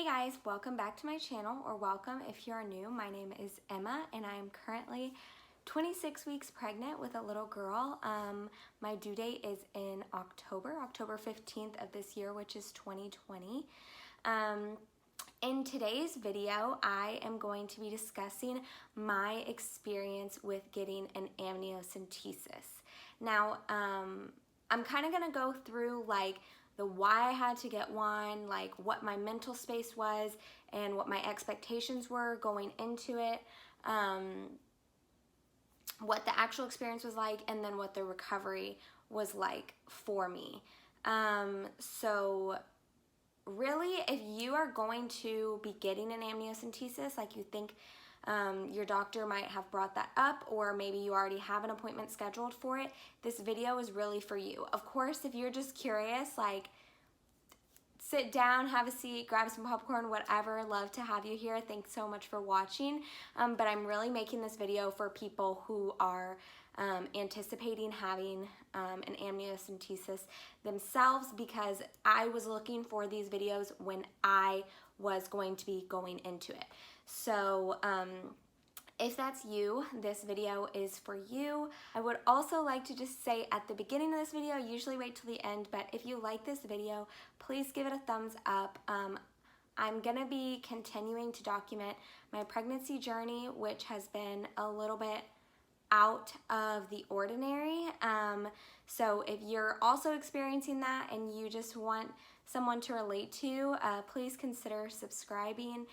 guys, welcome back to my channel, or welcome if you're new. My name is Emma and I am currently 26 weeks pregnant with a little girl. My due date is in October 15th of this year, which is 2020. In today's video, I am going to be discussing my experience with getting an amniocentesis. Now, I'm kind of going to go through like the why I had to get one, like what my mental space was and what my expectations were going into it, what the actual experience was like, and then what the recovery was like for me. So really, if you are going to be getting an amniocentesis, like you think your doctor might have brought that up, or maybe you already have an appointment scheduled for it, this video is really for you. Of course, if you're just curious, like sit down, have a seat, grab some popcorn, whatever. Love to have you here. Thanks so much for watching. But I'm really making this video for people who are anticipating having an amniocentesis themselves, because I was looking for these videos when I was going to be going into it. So if that's you, this video is for you. I would also like to just say at the beginning of this video, I usually wait till the end, but if you like this video, please give it a thumbs up. I'm gonna be continuing to document my pregnancy journey, which has been a little bit out of the ordinary. So if you're also experiencing that and you just want someone to relate to, please consider subscribing.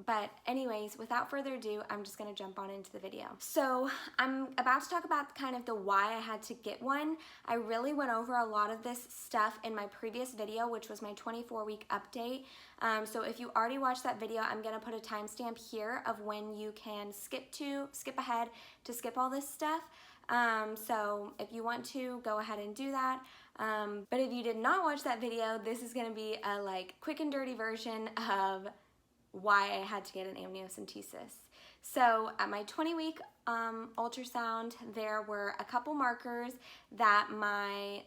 But anyways, without further ado, I'm just gonna jump on into the video. So I'm about to talk about kind of the why I had to get one. I really went over a lot of this stuff in my previous video, which was my 24-week update. So if you already watched that video, I'm gonna put a timestamp here of when you can skip ahead to skip all this stuff. So if you want to, go ahead and do that. But if you did not watch that video, this is gonna be a like quick and dirty version of why I had to get an amniocentesis. So at my 20-week ultrasound, there were a couple markers that my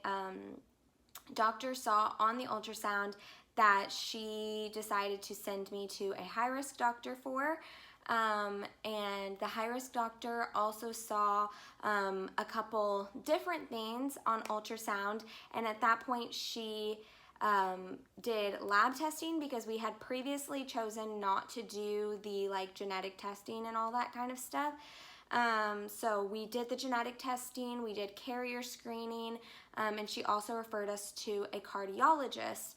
doctor saw on the ultrasound that she decided to send me to a high-risk doctor for. And the high-risk doctor also saw a couple different things on ultrasound, and at that point she did lab testing, because we had previously chosen not to do the like genetic testing and all that kind of stuff. So we did the genetic testing, we did carrier screening, and she also referred us to a cardiologist.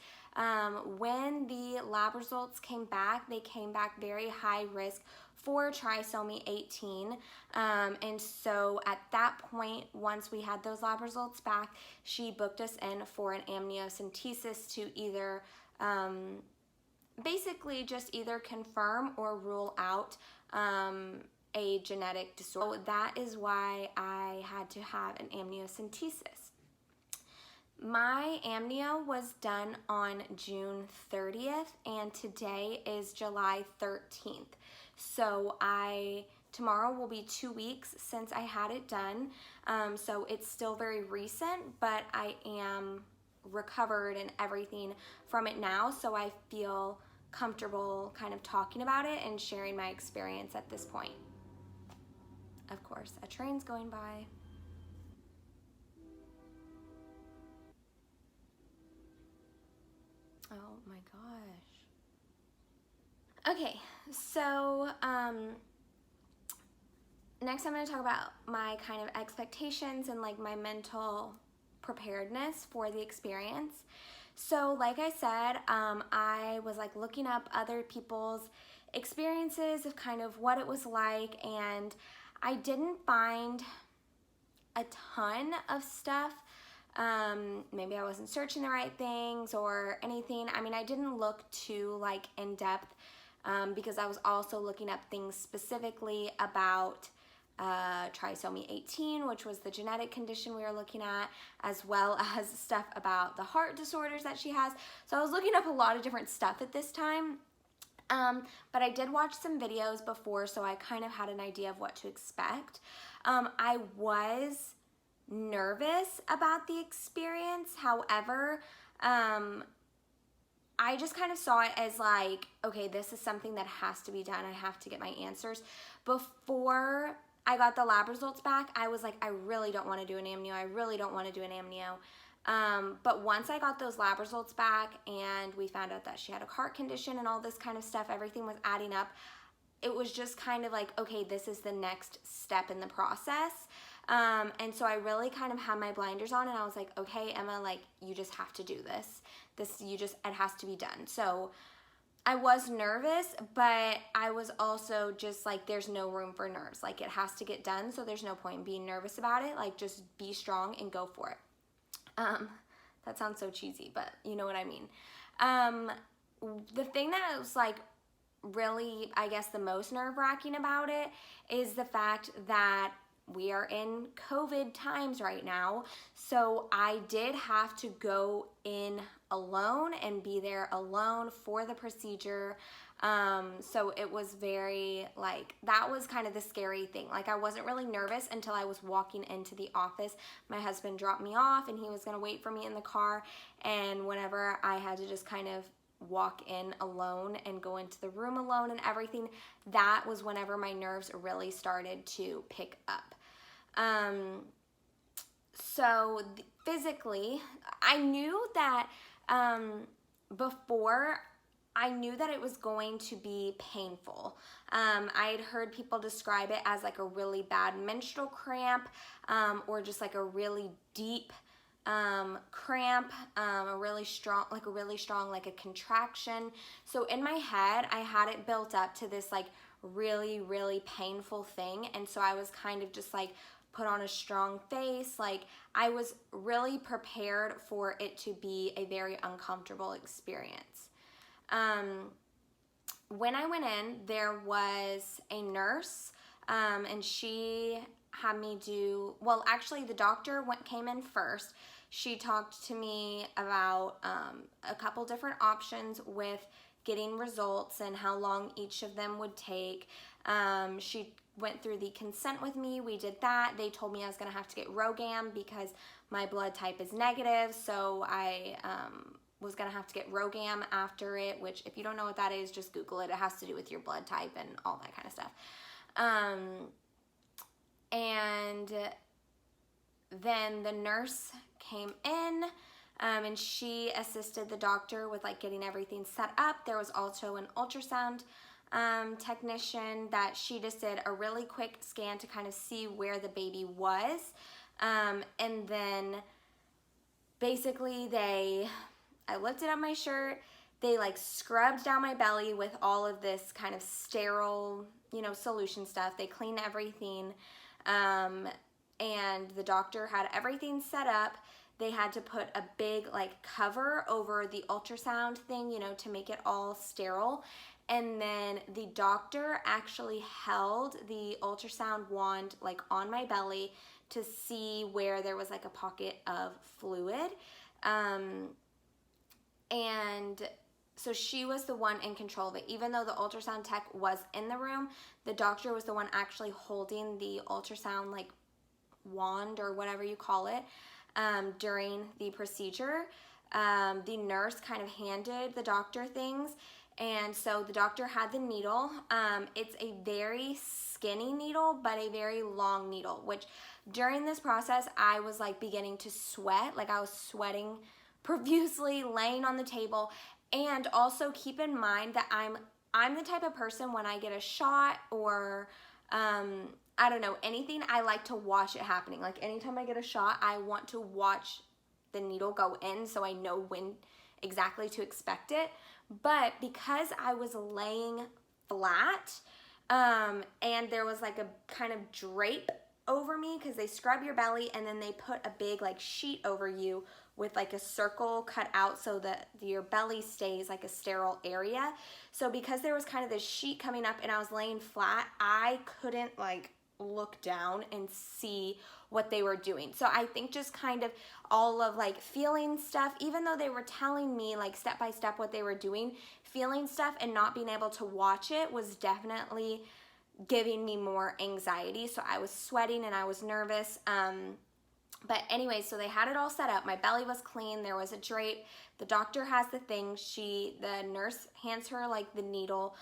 When the lab results came back, they came back very high risk for trisomy 18, and so at that point, once we had those lab results back, she booked us in for an amniocentesis to either basically just either confirm or rule out a genetic disorder. So that is why I had to have an amniocentesis. My amnio was done on June 30th, and today is July 13th. So tomorrow will be 2 weeks since I had it done. So it's still very recent, but I am recovered and everything from it now. So I feel comfortable kind of talking about it and sharing my experience at this point. Of course, a train's going by. Oh my gosh. Okay, so next I'm going to talk about my kind of expectations and like my mental preparedness for the experience. So like I said, I was like looking up other people's experiences of kind of what it was like, and I didn't find a ton of stuff. Maybe I wasn't searching the right things or anything. I mean, I didn't look too like in depth because I was also looking up things specifically about trisomy 18, which was the genetic condition we were looking at, as well as stuff about the heart disorders that she has. So I was looking up a lot of different stuff at this time. But I did watch some videos before, so I kind of had an idea of what to expect. I was nervous about the experience. However, I just kind of saw it as like, okay, this is something that has to be done. I have to get my answers. Before I got the lab results back, I was like, I really don't want to do an amnio. I really don't want to do an amnio. But once I got those lab results back and we found out that she had a heart condition and all this kind of stuff, everything was adding up. It was just kind of like, okay, this is the next step in the process. And so I really kind of had my blinders on and I was like, okay, Emma, like, you just have to do this. It has to be done. So I was nervous, but I was also just like, there's no room for nerves. Like, it has to get done, so there's no point in being nervous about it. Like, just be strong and go for it. That sounds so cheesy, but you know what I mean. The thing that was like really, I guess, the most nerve-wracking about it is the fact that we are in COVID times right now. So I did have to go in alone and be there alone for the procedure. So it was very, like, that was kind of the scary thing. Like, I wasn't really nervous until I was walking into the office. My husband dropped me off and he was gonna wait for me in the car. And whenever I had to just kind of walk in alone and go into the room alone and everything, that was whenever my nerves really started to pick up. So physically, I knew that before, I knew that it was going to be painful. I had heard people describe it as like a really bad menstrual cramp, or just like a really deep cramp, a really strong, like a contraction. So in my head, I had it built up to this like really, really painful thing. And so I was kind of just like, put on a strong face. Like, I was really prepared for it to be a very uncomfortable experience. When I went in, there was a nurse, and she had me do, well, actually the doctor came in first. She talked to me about a couple different options with getting results and how long each of them would take. She went through the consent with me. We did that. They told me I was going to have to get RhoGAM because my blood type is negative, so I was going to have to get RhoGAM after it, which if you don't know what that is, just Google it. It has to do with your blood type and all that kind of stuff. And then the nurse came in, and she assisted the doctor with like getting everything set up. There was also an ultrasound technician that she just did a really quick scan to kind of see where the baby was. And then basically I lifted up my shirt, they like scrubbed down my belly with all of this kind of sterile, solution stuff. They cleaned everything. And the doctor had everything set up. They had to put a big like cover over the ultrasound thing, to make it all sterile. And then the doctor actually held the ultrasound wand like on my belly to see where there was like a pocket of fluid. And so she was the one in control of it. Even though the ultrasound tech was in the room, the doctor was the one actually holding the ultrasound like wand or whatever you call it during the procedure. The nurse kind of handed the doctor things. And so the doctor had the needle. It's a very skinny needle, but a very long needle, which during this process, I was like beginning to sweat. Like, I was sweating profusely, laying on the table. And also keep in mind that I'm the type of person, when I get a shot or I don't know, anything, I like to watch it happening. Like, anytime I get a shot, I want to watch the needle go in so I know when exactly to expect it. But because I was laying flat, and there was like a kind of drape over me, because they scrub your belly and then they put a big like sheet over you with like a circle cut out so that your belly stays like a sterile area. So because there was kind of this sheet coming up and I was laying flat, I couldn't like look down and see what they were doing. So I think just kind of all of like feeling stuff, even though they were telling me like step by step what they were doing, feeling stuff and not being able to watch it was definitely giving me more anxiety. So I was sweating and I was nervous. But anyway, so they had it all set up. My belly was clean. There was a drape. The doctor has the thing. The nurse hands her like the needle,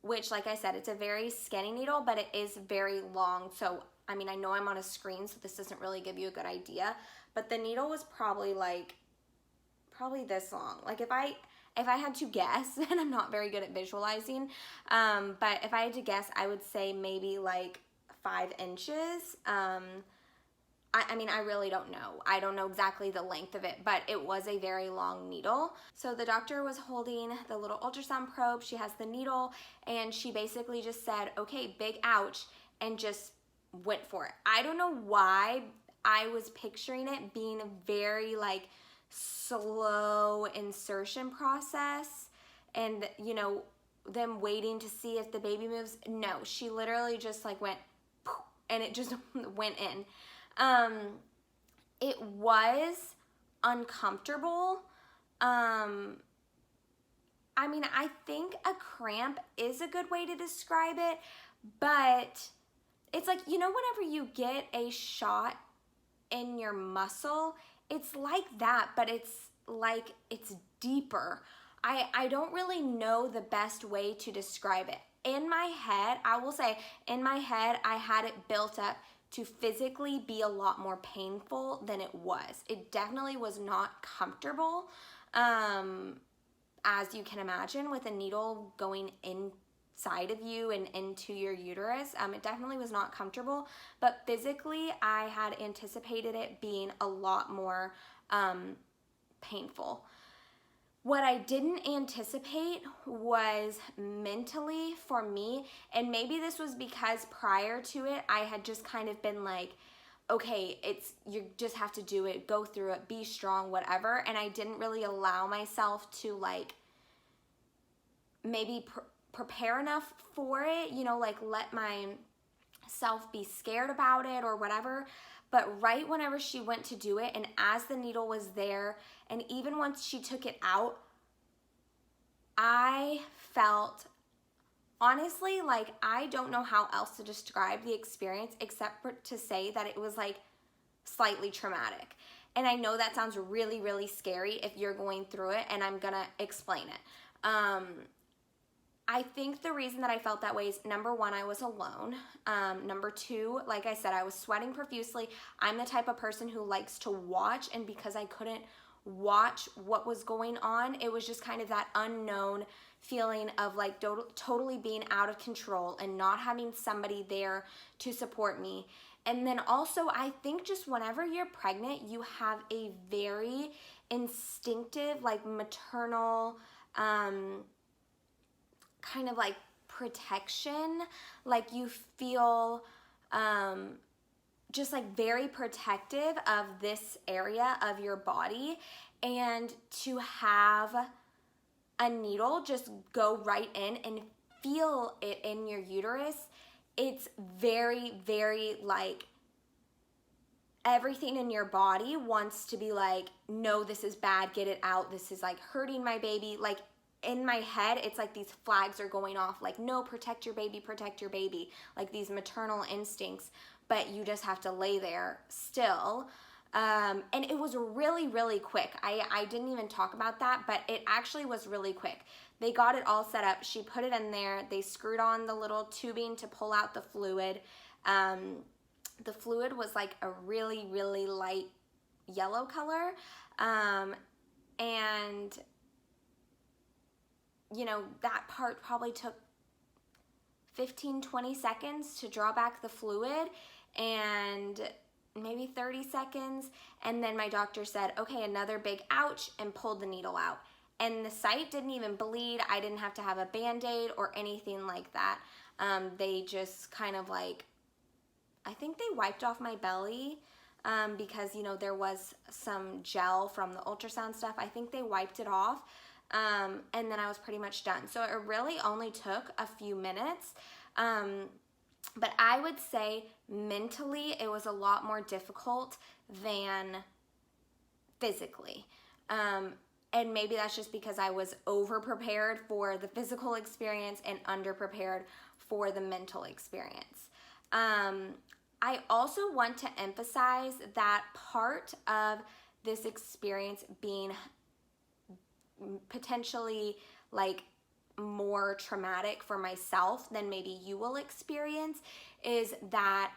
which, like I said, it's a very skinny needle, but it is very long. So, I mean, I know I'm on a screen, so this doesn't really give you a good idea. But the needle was probably this long. Like if I had to guess, and I'm not very good at visualizing, but if I had to guess, I would say maybe like 5 inches. I mean, I really don't know. I don't know exactly the length of it, but it was a very long needle. So the doctor was holding the little ultrasound probe. She has the needle, and she basically just said, okay, big ouch, and just went for it. I don't know why I was picturing it being a very like slow insertion process and, you know, them waiting to see if the baby moves. No, she literally just like went poof, and it just went in. It was uncomfortable. I mean, I think a cramp is a good way to describe it, but it's like, you know, whenever you get a shot in your muscle, it's like that, but it's like it's deeper. I don't really know the best way to describe it. In my head, I will say, in my head, I had it built up to physically be a lot more painful than it was. It definitely was not comfortable, as you can imagine, with a needle going inside of you and into your uterus. It definitely was not comfortable, but physically I had anticipated it being a lot more painful. What I didn't anticipate was mentally for me, and maybe this was because prior to it, I had just kind of been like, okay, you just have to do it, go through it, be strong, whatever. And I didn't really allow myself to like maybe prepare enough for it, you know, like let myself be scared about it or whatever. But right whenever she went to do it, and as the needle was there, and even once she took it out, I felt, honestly, like I don't know how else to describe the experience except for to say that it was like slightly traumatic. And I know that sounds really, really scary if you're going through it, and I'm gonna explain it. I think the reason that I felt that way is, number one, I was alone. Number two, like I said, I was sweating profusely. I'm the type of person who likes to watch, and because I couldn't watch what was going on, it was just kind of that unknown feeling of like totally being out of control and not having somebody there to support me. And then also, I think just whenever you're pregnant, you have a very instinctive, like maternal, kind of like protection, like you feel just like very protective of this area of your body, and to have a needle just go right in and feel it in your uterus, it's very, very like everything in your body wants to be like, no, this is bad, get it out, this is like hurting my baby. Like in my head, it's like these flags are going off, like, no, protect your baby, like these maternal instincts, but you just have to lay there still. And it was really, really quick. I didn't even talk about that, but it actually was really quick. They got it all set up. She put it in there. They screwed on the little tubing to pull out the fluid. The fluid was like a really, really light yellow color. And you know, that part probably took 15-20 seconds to draw back the fluid, and maybe 30 seconds, and then my doctor said, okay, another big ouch, and pulled the needle out. And the site didn't even bleed. I didn't have to have a Band-Aid or anything like that. They just kind of like, I think they wiped off my belly because, you know, there was some gel from the ultrasound stuff. I think they wiped it off. And then I was pretty much done. So it really only took a few minutes. But I would say mentally it was a lot more difficult than physically. And maybe that's just because I was over-prepared for the physical experience and under-prepared for the mental experience. I also want to emphasize that part of this experience being potentially like more traumatic for myself than maybe you will experience is that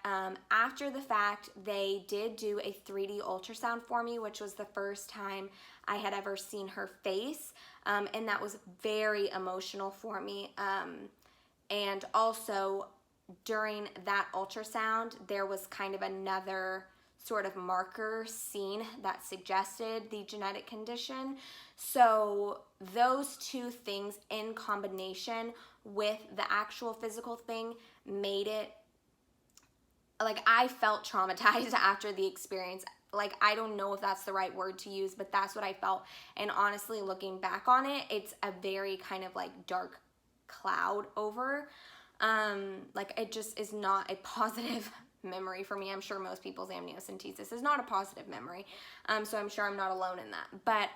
after the fact, they did do a 3D ultrasound for me, which was the first time I had ever seen her face, and that was very emotional for me. And also during that ultrasound, there was kind of another sort of marker seen that suggested the genetic condition. So those two things in combination with the actual physical thing made it, like, I felt traumatized after the experience. Like, I don't know if that's the right word to use, but that's what I felt. And honestly, looking back on it, it's a very kind of like dark cloud over. Like, it just is not a positive memory for me. I'm sure most people's amniocentesis is not a positive memory. So I'm sure I'm not alone in that. But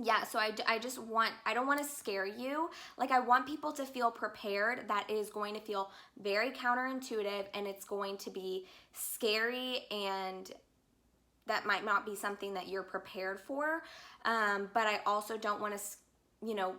yeah, so I don't want to scare you. Like, I want people to feel prepared that it is going to feel very counterintuitive and it's going to be scary, and that might not be something that you're prepared for. But I also don't want to, you know,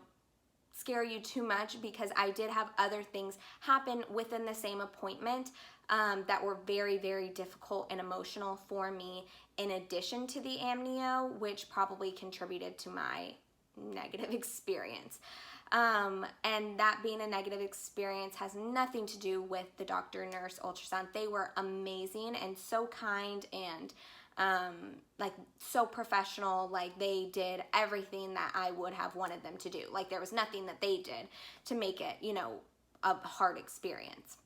scare you too much, because I did have other things happen within the same appointment that were very, very difficult and emotional for me, in addition to the amnio, which probably contributed to my negative experience. And that being a negative experience has nothing to do with the doctor, nurse, ultrasound. They were amazing and so kind and like so professional. Like, they did everything that I would have wanted them to do. Like, there was nothing that they did to make it, you know, a hard experience.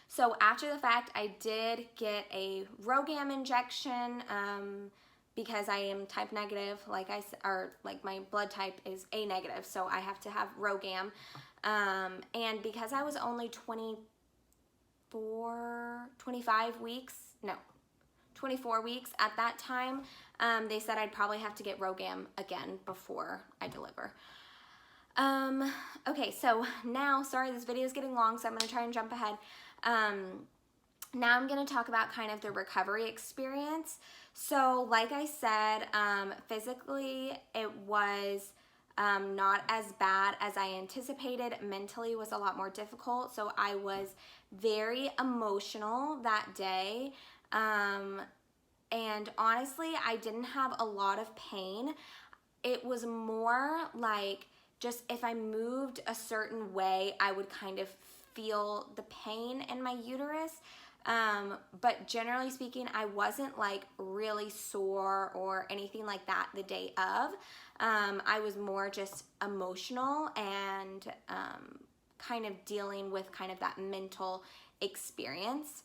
So after the fact, I did get a RhoGAM injection, because I am type negative, like my blood type is A negative, so I have to have RhoGAM. And because I was only 24 weeks at that time, they said I'd probably have to get RhoGAM again before I deliver. Okay, so now, sorry, this video is getting long, so I'm going to try and jump ahead. Now I'm going to talk about kind of the recovery experience. So like I said, physically it was not as bad as I anticipated. Mentally was a lot more difficult. So I was very emotional that day. And honestly, I didn't have a lot of pain. It was more like just if I moved a certain way, I would kind of feel the pain in my uterus. But generally speaking, I wasn't like really sore or anything like that the day of. I was more just emotional and kind of dealing with kind of that mental experience.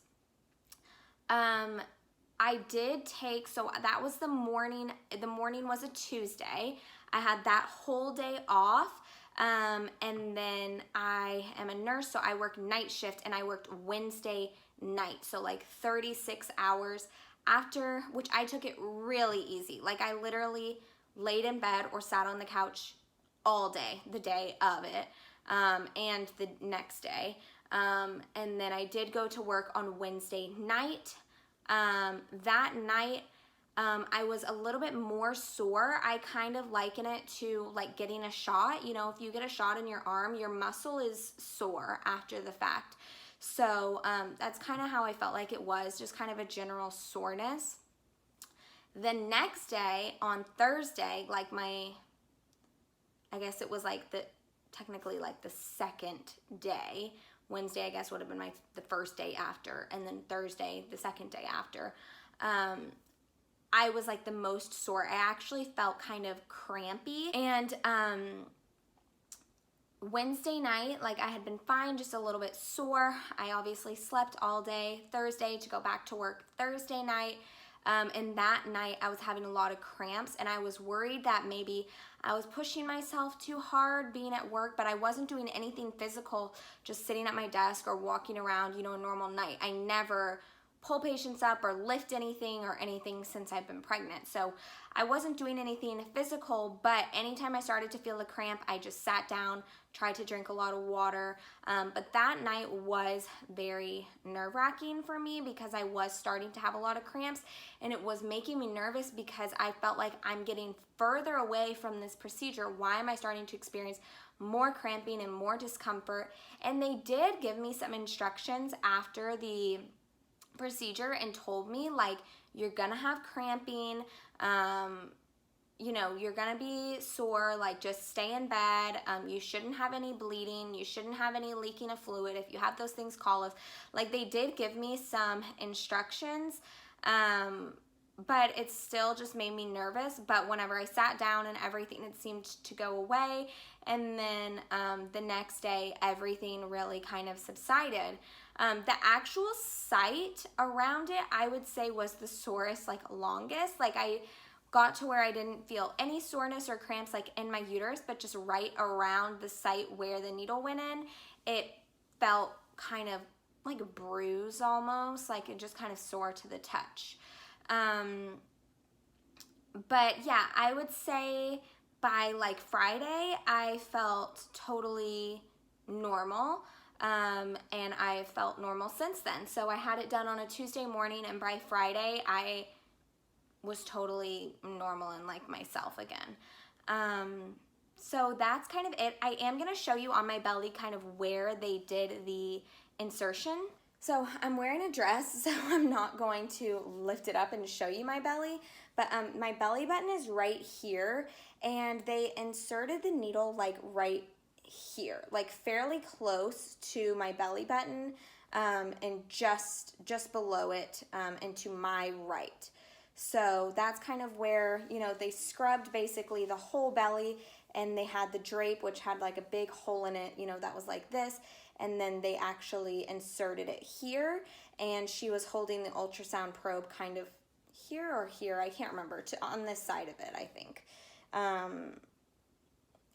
I did take, so that was the morning was a Tuesday. I had that whole day off. And then I am a nurse, so I work night shift, and I worked Wednesday night. So like 36 hours after, which I took it really easy. Like, I literally laid in bed or sat on the couch all day, the day of it, and the next day. And then I did go to work on Wednesday night. That night, I was a little bit more sore. I kind of liken it to like getting a shot. You know, if you get a shot in your arm, your muscle is sore after the fact. So that's kind of how I felt like it was, just kind of a general soreness. The next day, on Thursday, like I guess it was like technically like the second day. Wednesday, I guess, would have been the first day after, and then Thursday, the second day after. I was like the most sore. I actually felt kind of crampy. And Wednesday night, like, I had been fine, just a little bit sore. I obviously slept all day Thursday to go back to work Thursday night. And that night I was having a lot of cramps, and I was worried that maybe I was pushing myself too hard being at work, but I wasn't doing anything physical, just sitting at my desk or walking around, you know, a normal night. I never pull patients up or lift anything or anything since I've been pregnant. So I wasn't doing anything physical, but anytime I started to feel a cramp, I just sat down, tried to drink a lot of water. But that night was very nerve-wracking for me because I was starting to have a lot of cramps, and it was making me nervous because I felt like I'm getting further away from this procedure. Why am I starting to experience more cramping and more discomfort? And they did give me some instructions after the procedure and told me, like, you're gonna have cramping, you know, you're gonna be sore, like, just stay in bed, you shouldn't have any bleeding, you shouldn't have any leaking of fluid. If you have those things, call us. Like, they did give me some instructions, but it still just made me nervous. But whenever I sat down and everything, it seemed to go away, and then the next day everything really kind of subsided. The actual site around it, I would say, was the sorest, like, longest. Like, I got to where I didn't feel any soreness or cramps, like, in my uterus, but just right around the site where the needle went in, it felt kind of like a bruise almost, like it just kind of sore to the touch. But yeah, I would say by like Friday, I felt totally normal. And I felt normal since then. So I had it done on a Tuesday morning, and by Friday I was totally normal and like myself again. So that's kind of it. I am gonna show you on my belly kind of where they did the insertion. So I'm wearing a dress, so I'm not going to lift it up and show you my belly, but my belly button is right here, and they inserted the needle like right here, like fairly close to my belly button, and just below it, and to my right. So that's kind of where, you know, they scrubbed basically the whole belly, and they had the drape, which had like a big hole in it, you know, that was like this, and then they actually inserted it here, and she was holding the ultrasound probe kind of here or here, I can't remember, on this side of it, I think.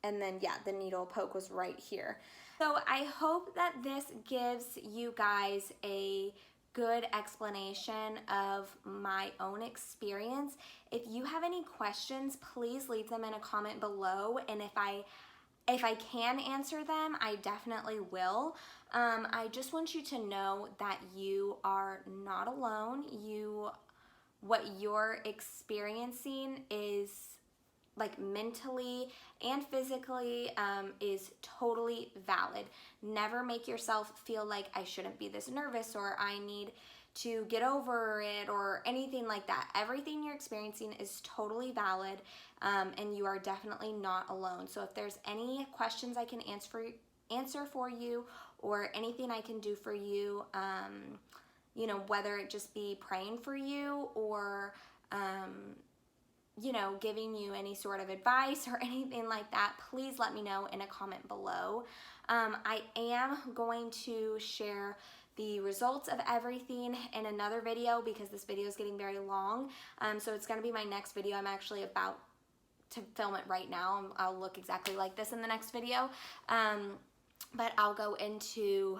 And then, yeah, the needle poke was right here. So I hope that this gives you guys a good explanation of my own experience. If you have any questions, please leave them in a comment below, and if I can answer them, I definitely will. I just want you to know that you are not alone. What you're experiencing is, like, mentally and physically, is totally valid. Never make yourself feel like I shouldn't be this nervous, or I need to get over it, or anything like that. Everything you're experiencing is totally valid, and you are definitely not alone. So if there's any questions I can answer for you, or anything I can do for you, you know, whether it just be praying for you, or you know, giving you any sort of advice or anything like that, please let me know in a comment below. I am going to share the results of everything in another video, because this video is getting very long. So it's going to be my next video. I'm actually about to film it right now. I'll look exactly like this in the next video. But I'll go into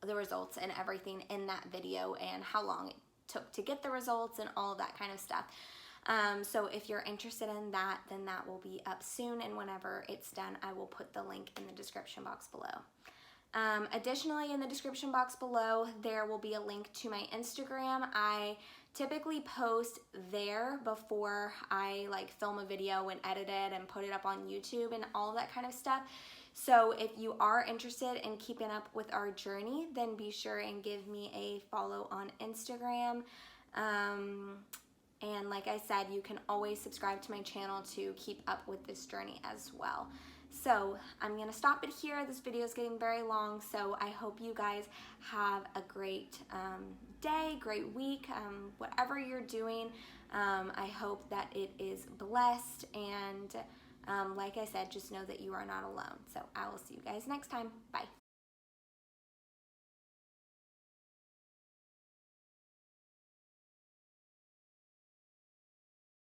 the results and everything in that video, and how long it took to get the results and all of that kind of stuff. So if you're interested in that, then that will be up soon, and whenever it's done, I will put the link in the description box below. Additionally, in the description box below, there will be a link to my Instagram. I typically post there before I like film a video and edit it and put it up on YouTube and all that kind of stuff. So if you are interested in keeping up with our journey, then be sure and give me a follow on Instagram. And like I said, you can always subscribe to my channel to keep up with this journey as well. So I'm going to stop it here. This video is getting very long, so I hope you guys have a great day, great week, whatever you're doing. I hope that it is blessed, and like I said, just know that you are not alone. So I will see you guys next time. Bye.